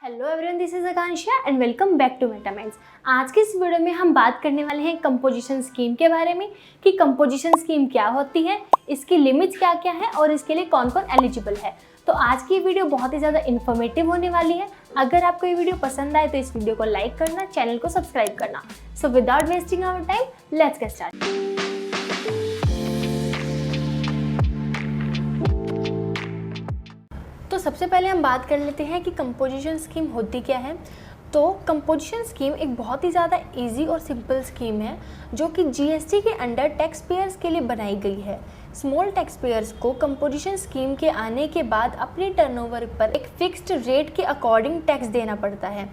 Hello everyone, this is Akanksha and welcome back to Metaminds. आज की इस वीडियो में हम बात करने वाले हैं कंपोजिशन स्कीम के बारे में कि कंपोजिशन स्कीम क्या होती है, इसकी लिमिट्स क्या क्या है और इसके लिए कौन कौन एलिजिबल है। तो आज की वीडियो बहुत ही ज़्यादा इन्फॉर्मेटिव होने वाली है। अगर आपको ये वीडियो पसंद आए तो इस वीडियो को लाइक करना, चैनल को सब्सक्राइब करना। So without wasting our time, let's get start. तो सबसे पहले हम बात कर लेते हैं कि कंपोजिशन स्कीम होती क्या है। तो कंपोजिशन स्कीम एक बहुत ही ज़्यादा इजी और सिंपल स्कीम है जो कि जीएसटी के अंडर टैक्स पेयर्स के लिए बनाई गई है। स्मॉल टैक्स पेयर्स को कंपोजिशन स्कीम के आने के बाद अपने टर्नओवर पर एक फिक्स्ड रेट के अकॉर्डिंग टैक्स देना पड़ता है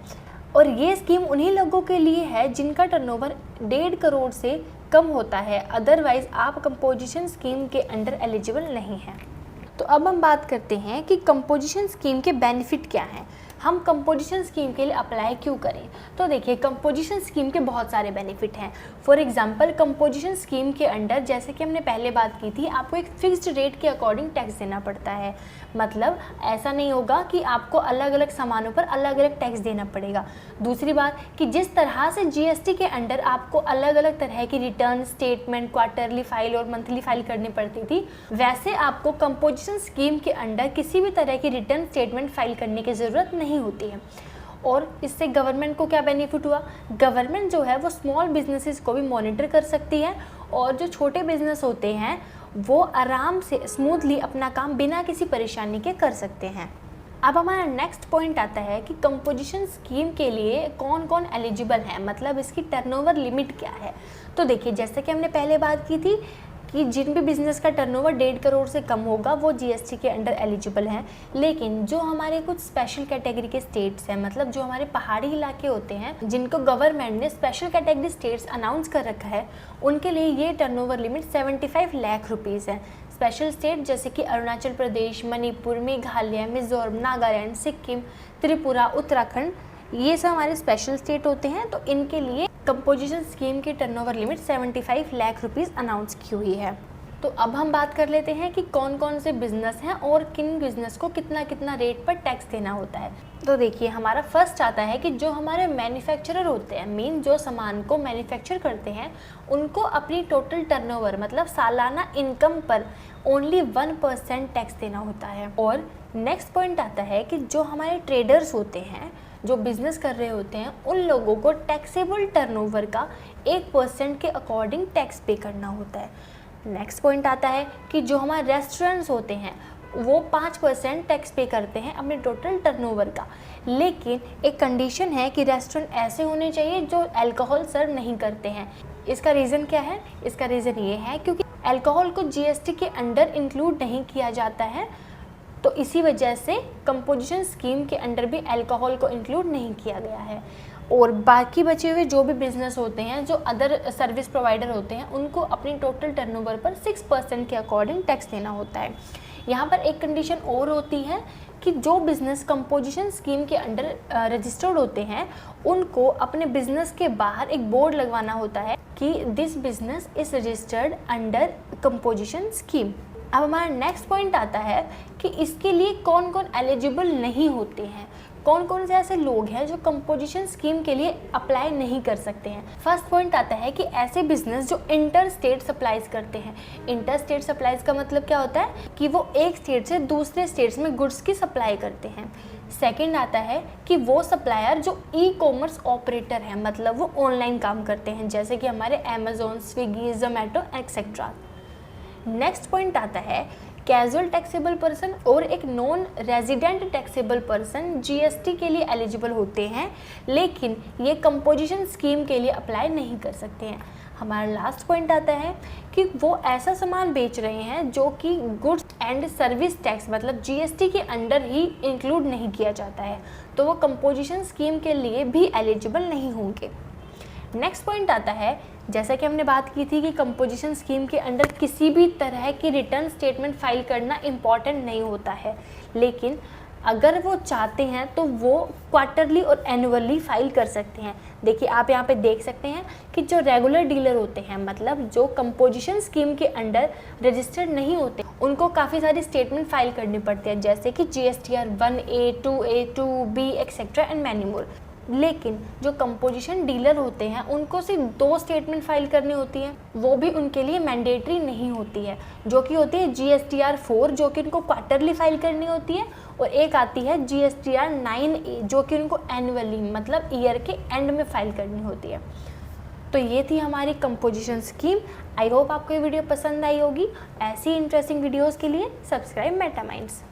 और ये स्कीम उन्हीं लोगों के लिए है जिनका टर्नओवर 1.5 करोड़ से कम होता है। अदरवाइज आप कंपोजिशन स्कीम के अंडर एलिजिबल नहीं हैं। तो अब हम बात करते हैं कि कंपोजिशन स्कीम के बेनिफिट क्या हैं, हम कंपोजिशन स्कीम के लिए अप्लाई क्यों करें। तो देखिए, कंपोजिशन स्कीम के बहुत सारे बेनिफिट हैं। फॉर एग्जांपल, कंपोजिशन स्कीम के अंडर जैसे कि हमने पहले बात की थी, आपको एक फिक्स्ड रेट के अकॉर्डिंग टैक्स देना पड़ता है। मतलब ऐसा नहीं होगा कि आपको अलग अलग सामानों पर अलग अलग टैक्स देना पड़ेगा। दूसरी बात कि जिस तरह से जीएसटी के अंडर आपको अलग अलग तरह की रिटर्न स्टेटमेंट, क्वार्टरली फाइल और मंथली फाइल करनी पड़ती थी, वैसे आपको कंपोजिशन स्कीम के अंडर किसी भी तरह की रिटर्न स्टेटमेंट फाइल करने की ज़रूरत नहीं होती है। और इससे गवर्नमेंट को क्या बेनिफिट हुआ, गवर्नमेंट जो है वो स्मॉल बिजनेसेस को भी मॉनिटर कर सकती है और जो छोटे बिजनेस होते हैं वो आराम से स्मूथली अपना काम बिना किसी परेशानी के कर सकते हैं। अब हमारा नेक्स्ट पॉइंट आता है कि कंपोजिशन स्कीम के लिए कौन कौन एलिजिबल है, मतलब इसकी टर्नओवर लिमिट क्या है। तो देखिए, जैसे कि हमने पहले बात की थी कि जिन भी बिज़नेस का टर्नओवर 1.5 करोड़ से कम होगा वो जीएसटी के अंडर एलिजिबल हैं। लेकिन जो हमारे कुछ स्पेशल कैटेगरी के स्टेट्स हैं, मतलब जो हमारे पहाड़ी इलाके होते हैं जिनको गवर्नमेंट ने स्पेशल कैटेगरी स्टेट्स अनाउंस कर रखा है, उनके लिए ये टर्नओवर लिमिट 75 लाख रुपीज़ है। स्पेशल स्टेट जैसे कि अरुणाचल प्रदेश, मणिपुर, मेघालय, मिजोरम, नागालैंड, सिक्किम, त्रिपुरा, उत्तराखंड, ये सब हमारे स्पेशल स्टेट होते हैं। तो इनके लिए कंपोजिशन स्कीम की turnover limit 75 lakh rupees announce की हुई है। तो अब हम बात कर लेते हैं कि कौन कौन से बिजनेस हैं और किन बिजनेस को कितना कितना रेट पर टैक्स देना होता है। तो देखिए, हमारा फर्स्ट आता है कि जो हमारे मैन्युफैक्चरर होते हैं, मीन जो सामान को मैन्युफैक्चर करते हैं, उनको अपनी टोटल टर्नओवर मतलब सालाना इनकम पर ओनली 1% टैक्स देना होता है। और नेक्स्ट पॉइंट आता है कि जो हमारे ट्रेडर्स होते हैं, जो बिज़नेस कर रहे होते हैं, उन लोगों को टैक्सेबल टर्नओवर का 1% के अकॉर्डिंग टैक्स पे करना होता है। नेक्स्ट पॉइंट आता है कि जो हमारे रेस्टोरेंट्स होते हैं वो 5% टैक्स पे करते हैं अपने टोटल टर्नओवर का। लेकिन एक कंडीशन है कि रेस्टोरेंट ऐसे होने चाहिए जो अल्कोहल सर्व नहीं करते हैं। इसका रीज़न क्या है, इसका रीज़न ये है क्योंकि अल्कोहल को जीएसटी के अंडर इंक्लूड नहीं किया जाता है, तो इसी वजह से कंपोजिशन स्कीम के अंडर भी अल्कोहल को इंक्लूड नहीं किया गया है। और बाकी बचे हुए जो भी बिजनेस होते हैं, जो अदर सर्विस प्रोवाइडर होते हैं, उनको अपनी टोटल टर्नओवर पर 6% के अकॉर्डिंग टैक्स देना होता है। यहाँ पर एक कंडीशन और होती है कि जो बिज़नेस कंपोजिशन स्कीम के अंडर रजिस्टर्ड होते हैं, उनको अपने बिजनेस के बाहर एक बोर्ड लगवाना होता है कि this business is registered under composition scheme. अब हमारा नेक्स्ट पॉइंट आता है कि इसके लिए कौन कौन एलिजिबल नहीं होते हैं, कौन कौन से ऐसे लोग हैं जो कंपोजिशन स्कीम के लिए अप्लाई नहीं कर सकते हैं। फर्स्ट पॉइंट आता है कि ऐसे बिजनेस जो इंटर स्टेट सप्लाईज करते हैं। इंटर स्टेट सप्लाईज का मतलब क्या होता है कि वो एक स्टेट से दूसरे स्टेट्स में गुड्स की सप्लाई करते हैं। सेकंड आता है कि वो सप्लायर जो ई कॉमर्स ऑपरेटर हैं, मतलब वो ऑनलाइन काम करते हैं, जैसे कि हमारे Amazon, Swiggy, Zomato etcetera. Next point आता है कैजुअल टैक्सेबल पर्सन और एक non resident taxable person GST के लिए एलिजिबल होते हैं, लेकिन ये कंपोजिशन स्कीम के लिए अप्लाई नहीं कर सकते हैं। हमारा लास्ट पॉइंट आता है कि वो ऐसा सामान बेच रहे हैं जो कि गुड्स एंड सर्विस टैक्स मतलब जीएसटी के अंडर ही इंक्लूड नहीं किया जाता है, तो वो कंपोजिशन स्कीम के लिए भी एलिजिबल नहीं होंगे। नेक्स्ट पॉइंट आता है, जैसा कि हमने बात की थी कि कंपोजिशन स्कीम के अंडर किसी भी तरह की रिटर्न स्टेटमेंट फाइल करना इम्पॉर्टेंट नहीं होता है, लेकिन अगर वो चाहते हैं तो वो क्वार्टरली और एनुअली फाइल कर सकते हैं। देखिए आप यहाँ पे देख सकते हैं कि जो रेगुलर डीलर होते हैं, मतलब जो कंपोजिशन स्कीम के अंडर रजिस्टर्ड नहीं होते, उनको काफ़ी सारी स्टेटमेंट फाइल करनी पड़ती है, जैसे कि GSTR 1A, 2A, 2B etcetera and many more. लेकिन जो कंपोजिशन डीलर होते हैं उनको सिर्फ 2 स्टेटमेंट फाइल करनी होती है, वो भी उनके लिए मैंडेटरी नहीं होती है, जो कि होती है GSTR 4 जो कि उनको क्वार्टरली फाइल करनी होती है, और एक आती है GSTR 9A जो कि उनको एनुअली मतलब ईयर के एंड में फाइल करनी होती है। तो ये थी हमारी कंपोजिशन स्कीम। आई होप आपको ये वीडियो पसंद आई होगी। ऐसी इंटरेस्टिंग वीडियोज़ के लिए सब्सक्राइब मेटामाइंड्स।